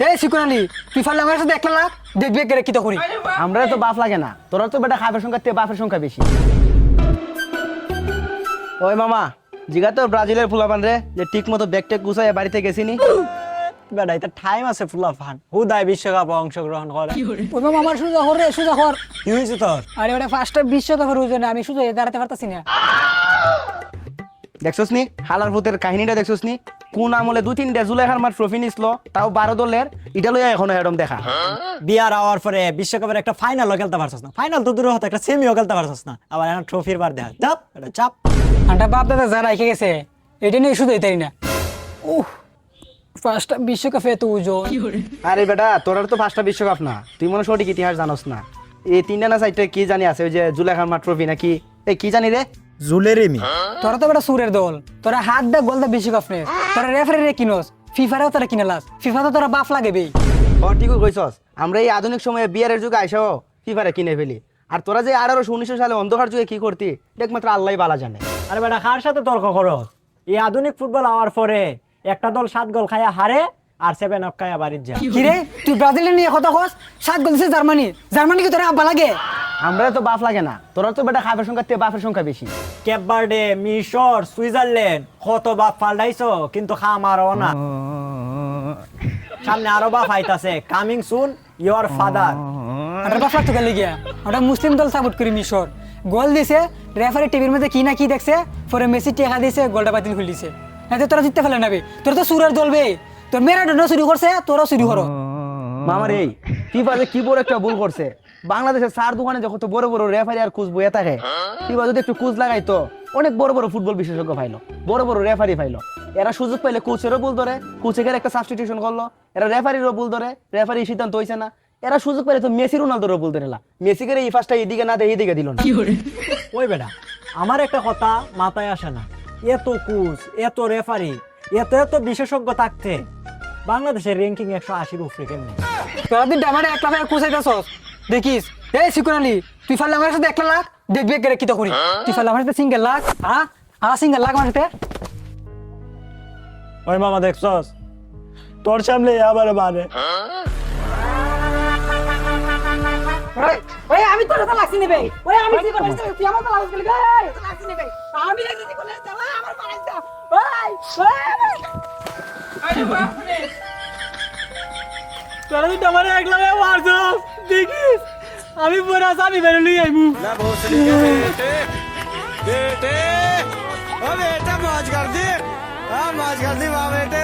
এই শিকুরালি তুই ফাললে আমার সাথে 1 লাখ দেখবে গেলে কি তো করি। আমরা তো বাপ লাগে না, তোরা তো বেটা খাবার সংখ্যা থেকে বাপের সংখ্যা বেশি। ওই মামা জিগা তো ব্রাজিলের ফুলাপান রে যে ঠিক মতো ব্যাগ টেক গুছাই বাড়িতে গেছিনি। বেটা এটা টাইম আছে ফুলাফান হুদায় বিশ্বকাপে অংশগ্রহণ করে। ওই মামা আমার সুজা হর রে সুজা হর। কি হয়েছে তোর? আরে ওটা ফার্স্টটা বিশ্বকাপের ওজনে আমি সুজা দাঁড়াতে পারতাছি না। দেখছস নি হালার ভূতের কাহিনীটা দেখছস নি? কোন আমলে 2-3টা জুলাইখার মার ট্রফি নিছিল, তাও 12 দলের। এটা লইয়া এখনো এরকম দেখা। বিয়ার আওয়ার পরে বিশ্বকাপের একটা ফাইনালও খেলতে পারছস না, ফাইনাল তো দূর হতো একটা সেমিও খেলতে পারছস না, আবার এখন ট্রফির বার দেখা চাপ এটা চাপ। আন্টা বাপ দাদা যা রাখে গেছে এটা নিয়ে শুধু এটাই না। উহ ফার্স্টটা বিশ্বকাপে এত ওজন। আরে বেটা তোর তো ফার্স্টটা বিশ্বকাপ না, তুই মনে সঠিক ইতিহাস জানোস না। এই 3টা না 4টা কি জানি আছে, ওই যে জুলাইখার মার ট্রফি নাকি এই কি জানি রে জুলেরিমি। তোরা তো বেটা সুরের দল, তোরা হাত দা গোল দা বিশ্বকাপ নে, তোরা রেফারি রে কিনোস, ফিফারেও তোরা কিনালাস, ফিফা তো তোরা বাপ লাগেবেই। ঠিকই কইছস, আমরা এই আধুনিক সময়ে বিয়ারের যুগে আইসাও ফিফারে কিনে ফেলি। আর তোরা যে 1800-1900 সালে অন্ধকার যুগে কি করতি একমাত্র আল্লাহই বালা জানে। আরে বেটা কার সাথে তর্ক করস? এই আধুনিক ফুটবল আওয়ার পরে একটা দল 7 গোল খায়া হারে আর 7 আপ খায়া বাড়ির যায়। কি রে তুই ব্রাজিলের নিয়ে কথা কস? 7 গোল দিছে জার্মানি, জার্মানি কি তোরা আব্বা লাগে? আমরা তো বাপ লাগে না, তোরা তো বেটা খাবার সংখ্যা থেকে বাপের সংখ্যা বেশি। কেপ বার্ডে, মিশর, সুইজারল্যান্ড কত বাপ ফাল্টাইছো কিন্তু খামারও না। সামনে আরো বাপ আইতাছে, কামিং সুন ইওর ফাদার। আর বাপ লাগতো গেলে গিয়া ওটা মুসলিম দল সাপোর্ট করি। মিশর গোল দিছে, রেফারি টিভির মধ্যে কি না কি দেখছে, পরে মেসি টেকা দিছে, গোলটা বাতিল খুলে দিছে। এতে তোরা জিততে ফেলে নাবে, তোরা তো সুরের দল বে। তোর মেরাডোনা চুরি করছে, তোরাও চুরি করো। মামার এই ফিফা যে কি বড় একটা ভুল করছে। বাংলাদেশের 4 দোকানে যখন তো বড় বড় রেফারি আর কোচ বইয়া থাকে, ফিফা যদি একটু কোচ লাগাইতো অনেক বড় বড় ফুটবল বিশেষজ্ঞ পাইলো, বড় বড় রেফারি পাইলো। এরা সুযোগ পাইলে কোচেরও ভুল ধরে, কোচের একটা সাবস্টিটিউশন করলো। এরা রেফারিরও ভুল ধরে, রেফারি সিদ্ধান্ত হইছে না। এরা সুযোগ পাইলে তো মেসি রোনালদোরও ভুল ধরে না, মেসিকে এই ফার্স্টটা এদিকে না দেয় এইদিকে দিল না। ওই বেটা আমার একটা কথা মাথায় আসে না, এত কোচ এত রেফারি এত এত বিশেষজ্ঞ থাকতে বাংলাদেশের র্যাঙ্কিং 180-র উপরে কেমনে? তোরা দিন ডামারে 1 লাখ কুচাইতেছস দেখিস। এই শিকুরালি তুই ফাললে আমার সাথে 1 লাখ দেখবে গেলে কি তো করি। তুই ফাললে আমার সাথে সিঙ্গেল লাখ, হ্যাঁ সিঙ্গেল লাখ আমার সাথে। ওই মামা দেখছস তোর সামনে আবার মানে ওই আমি তোর সাথে লাগছি নেবে। ওই আমি কি করব? তুই আমার সাথে লাগছিস গো। এই লাগছি নেবে। আমি লাগছি কি করলে? ওই আমার পালাইছে। আরে বাপ রে। তোরা তুই আমারে 1 লাখ মারছস দেখিস। আমি পরে আমি বের লই আইমু ना भोसड़ी के बेटे बेटे ओ बेटा मौज कर दी, हाँ मौज कर दी वाह बेटे।